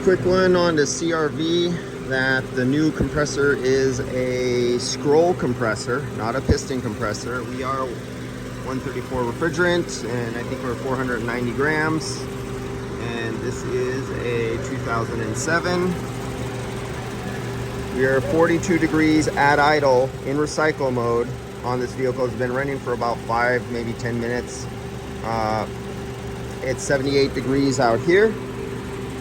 Quick one on the CRV, that the new compressor is a scroll compressor, not a piston compressor. We are 134 refrigerant, and I think we're 490 grams. And this is a 2007. We are 42 degrees at idle in recycle mode on this vehicle. It's been running for about 5, maybe 10 minutes. It's 78 degrees out here.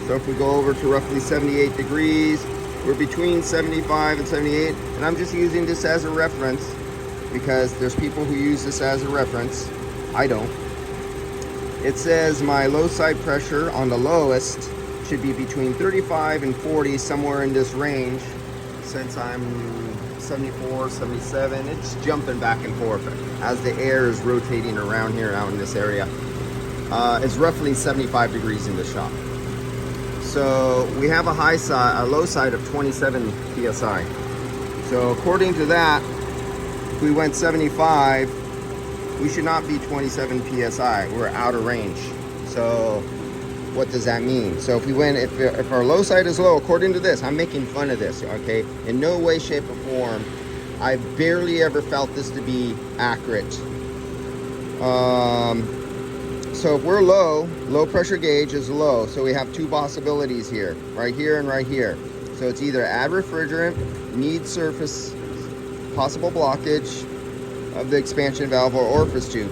So if we go over to roughly 78 degrees, we're between 75 and 78. And I'm just using this as a reference because there's people who use this as a reference. I don't. It says my low side pressure on the lowest should be between 35 and 40, somewhere in this range. Since I'm 74, 77, it's jumping back and forth as the air is rotating around here out in this area. It's roughly 75 degrees in the shop. So we have a low side of 27 psi. So according to that, if we went 75, we should not be 27 psi. We're out of range. So what does that mean? So if we went, if our low side is low, according to this, I'm making fun of this, okay? In no way, shape, or form, I've barely ever felt this to be accurate. So if we're low pressure gauge is low. So we have two possibilities here, right here and right here. So it's either add refrigerant, need surface, possible blockage of the expansion valve or orifice tube.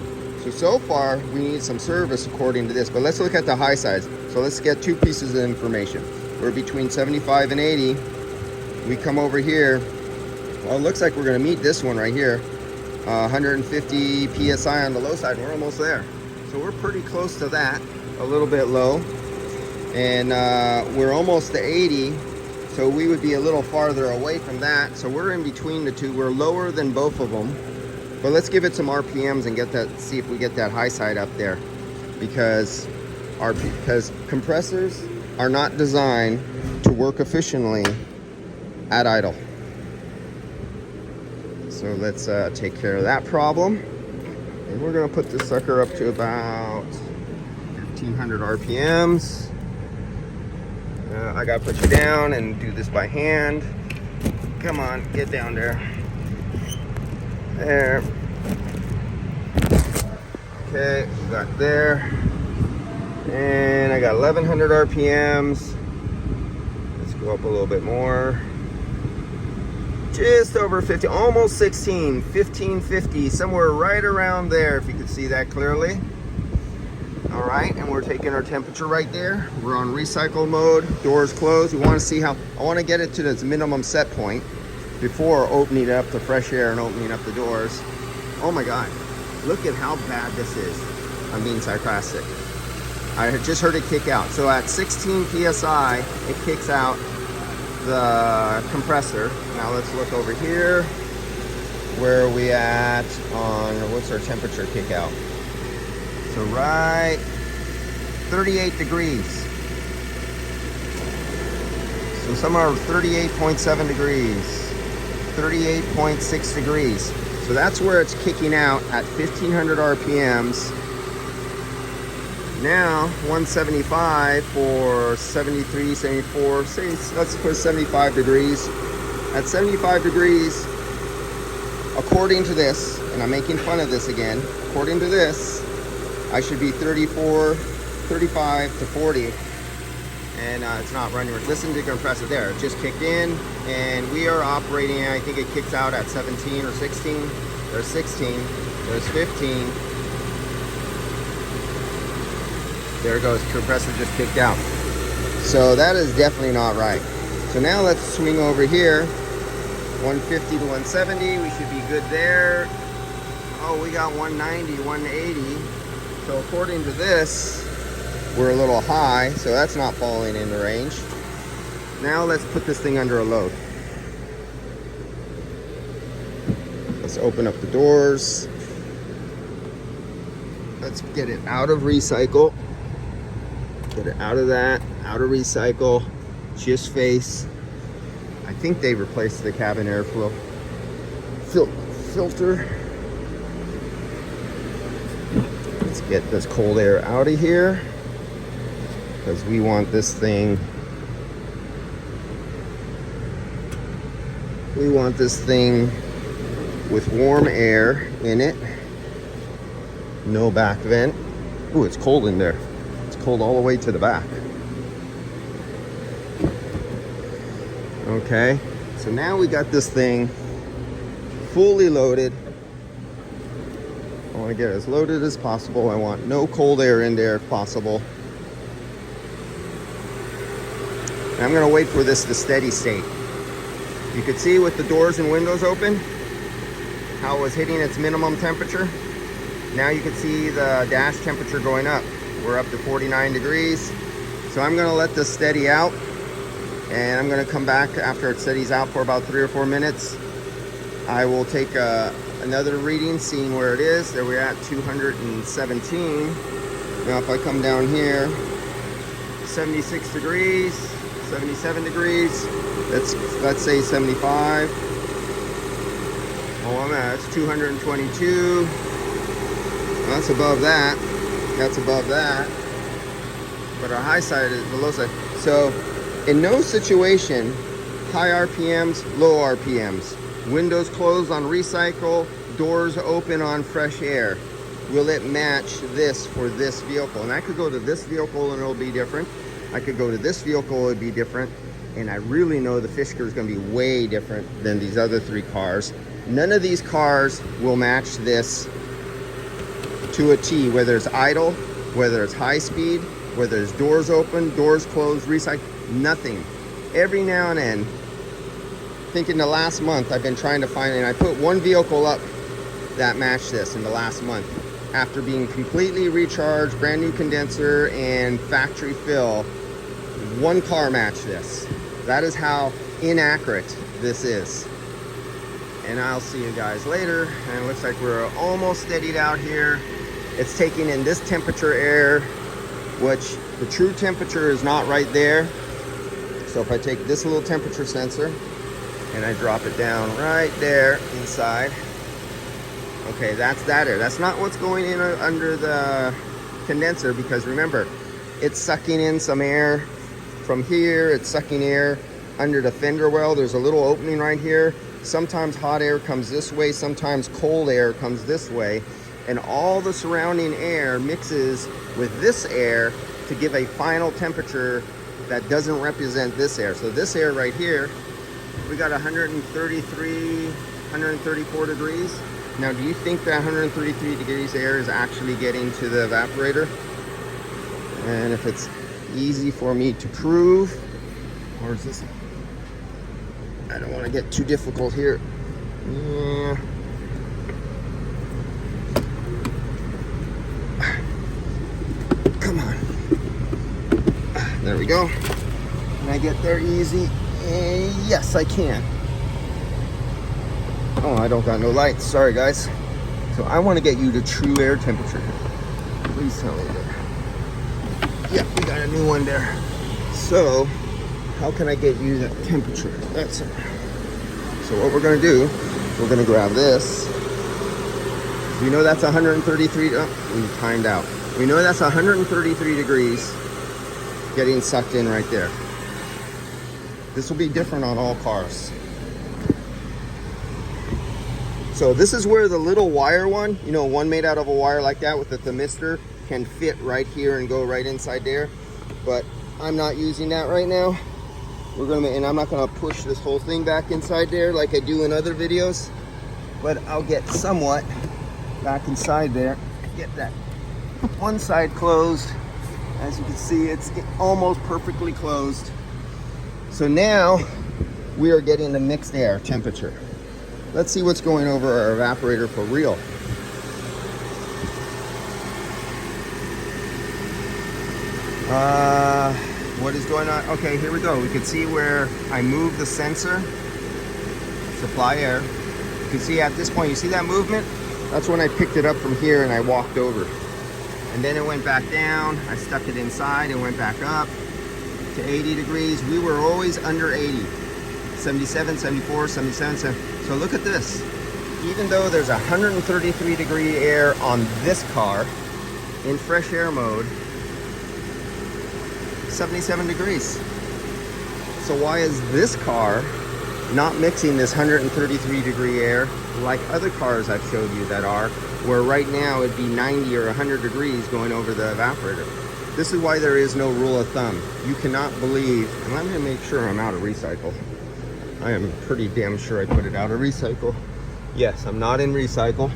So far, we need some service according to this, but let's look at the high sides. So let's get two pieces of information. We're between 75 and 80. We come over here. Well, it looks like we're gonna meet this one right here. 150 PSI on the low side, we're almost there. So we're pretty close to that, a little bit low. And we're almost to 80. So we would be a little farther away from that. So we're in between the two. We're lower than both of them. But let's give it some RPMs and get that, see if we get that high side up there, because compressors are not designed to work efficiently at idle. So let's take care of that problem. And we're gonna put this sucker up to about 1500 RPMs. I gotta put you down and do this by hand. Come on, get down there. There. Okay, we got there. And I got 1100 RPMs. Let's go up a little bit more. Just over 50, almost 16, 1550, somewhere right around there, if you can see that clearly. All right, and we're taking our temperature right there. We're on recycle mode, doors closed. We want to see how, I want to get it to its minimum set point before opening it up to fresh air and opening up the doors. Oh my God, look at how bad this is. I'm being sarcastic. I had just heard it kick out. So at 16 PSI, it kicks out the compressor. Now let's look over here. Where are we at on, what's our temperature kick out? So right, 38 degrees. So somewhere 38.7 degrees. 38.6 degrees. So that's where it's kicking out at 1500 RPMs. Now 175 for 73, 74, say, let's put 75 degrees. At 75 degrees, according to this, and I'm making fun of this again, according to this, I should be 34, 35 to 40. And it's not running. Listen to the compressor there. It just kicked in, and we are operating, I think it kicks out at 17 or 16. There's 16, there's 15. There it goes, compressor just kicked out. So that is definitely not right. So now let's swing over here, 150 to 170, we should be good there. Oh, we got 190, 180. So according to this, we're a little high, so that's not falling into range. Now let's put this thing under a load. Let's open up the doors. Let's get it out of recycle. Get it out of that, out of recycle. Just face. I think they replaced the cabin airflow filter. Let's get this cold air out of here, because we want this thing We want this thing with warm air in it. No back vent. Ooh, it's cold in there. It's cold all the way to the back. Okay, so now we got this thing fully loaded. I want to get as loaded as possible. I want no cold air in there if possible. And I'm going to wait for this to steady state. You could see with the doors and windows open how it was hitting its minimum temperature. Now you can see the dash temperature going up. We're up to 49 degrees. So I'm going to let this steady out, and I'm going to come back after it steadies out for about 3 or 4 minutes. I will take another reading, seeing where it is. There we're at 217. Now if I come down here, 76 degrees, 77 degrees, let's say 75. Oh, that's 222. That's above that. That's above that. But our high side is the low side. So in no situation, high RPMs, low RPMs. Windows closed on recycle, doors open on fresh air. Will it match this for this vehicle? And I could go to this vehicle and it'll be different. I could go to this vehicle, it'd be different. And I really know the Fisker is going to be way different than these other 3 cars. None of these cars will match this to a T, whether it's idle, whether it's high speed, whether it's doors open, doors closed, recycle, nothing. Every now and then, I think in the last month, I've been trying to find, and I put one vehicle up that matched this in the last month. After being completely recharged, brand new condenser and factory fill, one car matched this. That is how inaccurate this is. And I'll see you guys later. And it looks like we're almost steadied out here. It's taking in this temperature air, which the true temperature is not right there. So if I take this little temperature sensor and I drop it down right there inside, okay, that's that air. That's not what's going in under the condenser, because remember, it's sucking in some air from here. It's sucking air under the fender well. There's a little opening right here. Sometimes hot air comes this way, sometimes cold air comes this way, and all the surrounding air mixes with this air to give a final temperature that doesn't represent this air. So this air right here, we got 133, 134 degrees. Now, do you think that 133 degrees air is actually getting to the evaporator? And if it's easy for me to prove, or is this, I don't want to get too difficult here. Yeah. Come on. There we go. Can I get there easy? Yes, I can. Oh, I don't got no lights. Sorry, guys. So I want to get you to true air temperature. Please tell me that. Yeah, we got a new one there. So, how can I get you that temperature? That's it. So what we're going to do, we're going to grab this. We know that's 133. Oh, we timed out. We know that's 133 degrees getting sucked in right there. This will be different on all cars. So this is where the little wire one, you know, one made out of a wire like that with the thermistor, can fit right here and go right inside there. But I'm not using that right now. We're gonna, and I'm not gonna push this whole thing back inside there like I do in other videos, but I'll get somewhat back inside there. Get that one side closed. As you can see, it's almost perfectly closed. So now we are getting the mixed air temperature. Let's see what's going over our evaporator for real. What is going on? Okay, here we go. We can see where I moved the sensor, supply air. You can see at this point, you see that movement? That's when I picked it up from here and I walked over. And then it went back down. I stuck it inside and went back up to 80 degrees. We were always under 80. 77, 74, 77, 77. So look at this. Even though there's 133 degree air on this car in fresh air mode, 77 degrees. So why is this car not mixing this 133 degree air like other cars I've showed you that are, where right now it'd be 90 or 100 degrees going over the evaporator. This is why there is no rule of thumb. You cannot believe, and I'm gonna make sure I'm out of recycle. I am pretty damn sure I put it out of recycle. Yes, I'm not in recycle.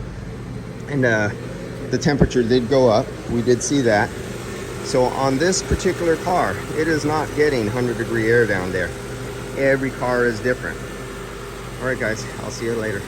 And the temperature did go up. We did see that. So on this particular car, it is not getting 100 degree air down there. Every car is different. All right, guys, I'll see you later.